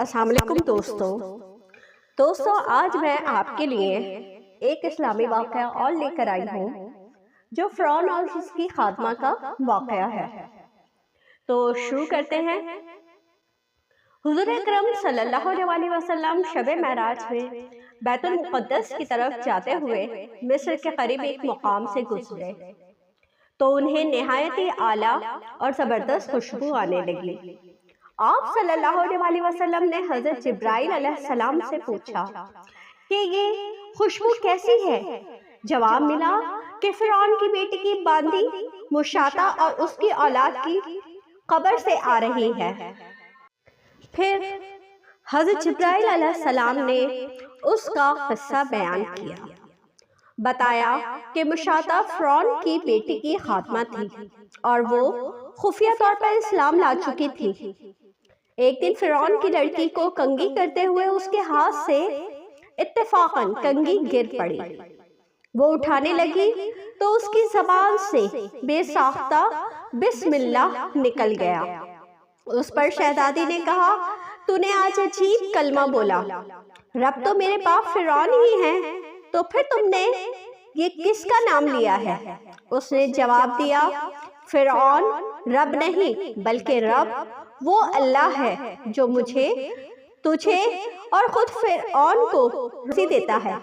السلام علیکم دوستوں آج میں آپ کے لیے ایک اسلامی واقعہ اور لے کر آئی ہوں جو فرعون اور اس کی خاتمہ کا واقعہ ہے۔ تو شروع کرتے ہیں۔ حضور اکرم صلی اللہ علیہ وسلم شب معراج میں بیت المقدس کی طرف جاتے ہوئے مصر کے قریب ایک مقام سے گزرے تو انہیں نہایت ہی اعلیٰ اور زبردست خوشبو آنے لگی۔ آپ صلی اللہ علیہ وسلم نے حضرت جبرائیل علیہ السلام سے پوچھا کہ یہ خوشبو کیسی ہے؟ جواب ملا کہ فرعون کی بیٹی کی باندی مشاطہ اور اس کی اولاد کی قبر سے آ رہی ہے۔ پھر حضرت جبرائیل علیہ السلام نے اس کا قصہ بیان کیا، بتایا کہ مشاطہ فرعون کی بیٹی کی خاتمہ تھی اور وہ خفیہ طور پر اسلام لا چکی تھی۔ ایک دن فرعون کی لڑکی کو کنگھی کرتے ہوئے اس کے ہاتھ سے اتفاقاً کنگھی گر پڑی۔ وہ اٹھانے لگی تو اس کی زبان سے بے ساختہ بسم اللہ نکل گیا۔ اس پر شہزادی نے کہا، تو نے آج عجیب کلمہ بولا، رب تو میرے باپ فرعون ہی ہیں، تو پھر تم نے یہ کس کا نام لیا ہے؟ اس نے جواب دیا، فرعون رب نہیں بلکہ رب وہ اللہ ہے جو مجھے، تجھے اور خود فرعون کو رزق دیتا ہے۔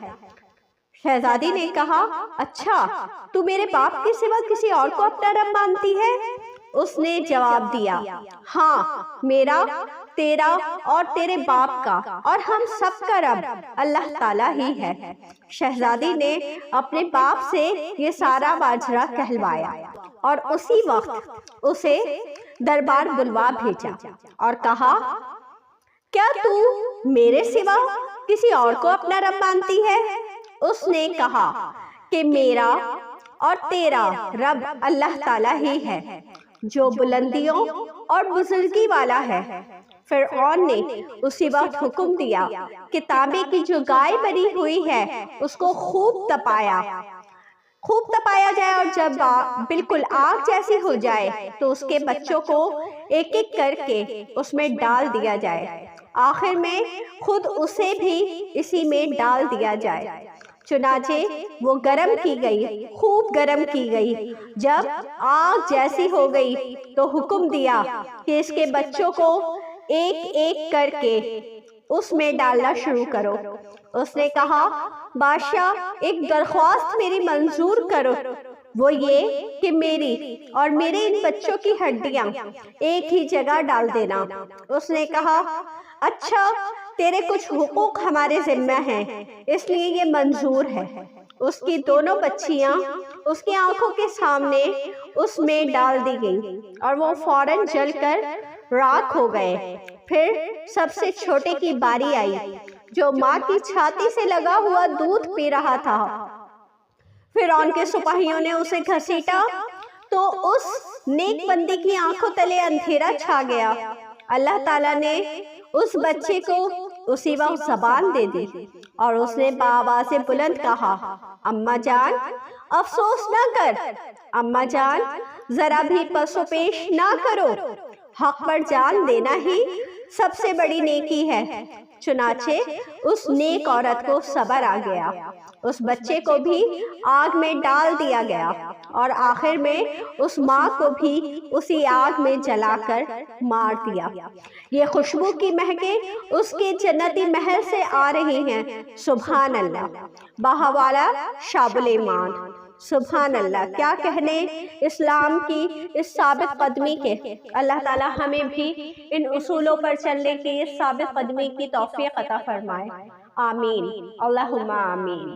شہزادی نے کہا، اچھا تو میرے باپ کے سوا کسی اور کو اپنا رب مانتی ہے؟ اس نے جواب دیا، ہاں میرا، تیرا اور تیرے باپ کا اور ہم سب کا رب اللہ تعالیٰ ہی ہے۔ شہزادی نے اپنے باپ سے یہ سارا ماجرا کہلوایا اور اسی وقت اسے دربار بلوا بھیجا اور کہا، کیا تو میرے سوا کسی اور کو اپنا رب مانتی ہے؟ اس نے کہا کہ میرا اور تیرا رب اللہ تعالیٰ ہی ہے جو بلندیوں اور بزرگی والا ہے۔ فرعون نے اسی وقت حکم دیا کہ تانبے کی جو گائے بنی ہوئی ہے اس کو خوب تپایا جائے اور جب بالکل آگ جیسی ہو جائے تو اس کے بچوں کو ایک ایک کر کے اس میں ڈال دیا جائے، آخر میں خود اسے بھی اسی میں ڈال دیا جائے۔ چنانچہ وہ گرم کی گئی، خوب گرم کی گئی۔ جب آگ جیسی ہو گئی تو حکم دیا کہ اس کے بچوں کو ایک ایک کر کے اس میں ڈالنا شروع کرو۔ اس نے کہا، بادشاہ ایک درخواست میری منظور کرو، وہ یہ کہ میری اور میرے ان بچوں کی ہڈیاں ایک ہی جگہ ڈال دینا۔ اس نے کہا، اچھا تیرے کچھ حقوق ہمارے ذمہ ہیں اس لیے یہ منظور ہے۔ اس کی دونوں بچیاں اس کی آنکھوں کے سامنے اس میں ڈال دی گئیں اور وہ فوراً جل کر راکھ ہو گئے۔ پھر سب سے چھوٹے کی باری آئی جو ماں کی چھاتی سے لگا ہوا دودھ پی رہا تھا۔ فرعون کے سپاہیوں نے اسے گھسیٹا تو اس نیک بندی کی آنکھوں تلے اندھیرا چھا گیا۔ اللہ تعالیٰ نے اس بچے کو اسی وقت زبان دے دی اور اس نے بآواز بلند کہا، اماں جان افسوس نہ کر، اماں جان ذرا بھی پس و پیش نہ کرو، حق پر جان دینا ہی سب سے بڑی نیکی ہے۔ چنانچہ اس نیک عورت کو صبر آ گیا، اس بچے کو بھی آگ میں ڈال دیا گیا اور آخر میں اس ماں کو بھی اسی آگ میں جلا کر مار دیا۔ یہ خوشبو کی مہکیں اس کے جنتی محل سے آ رہی ہیں۔ سبحان اللہ، باہوالا شاب الایمان، سبحان اللہ۔ کیا کہنے اسلام کی اس ثابت قدمی کے۔ اللہ تعالیٰ ہمیں بھی ان اصولوں پر چلنے کی اس ثابت قدمی کی توفیق عطا فرمائے، آمین، اللہم آمین۔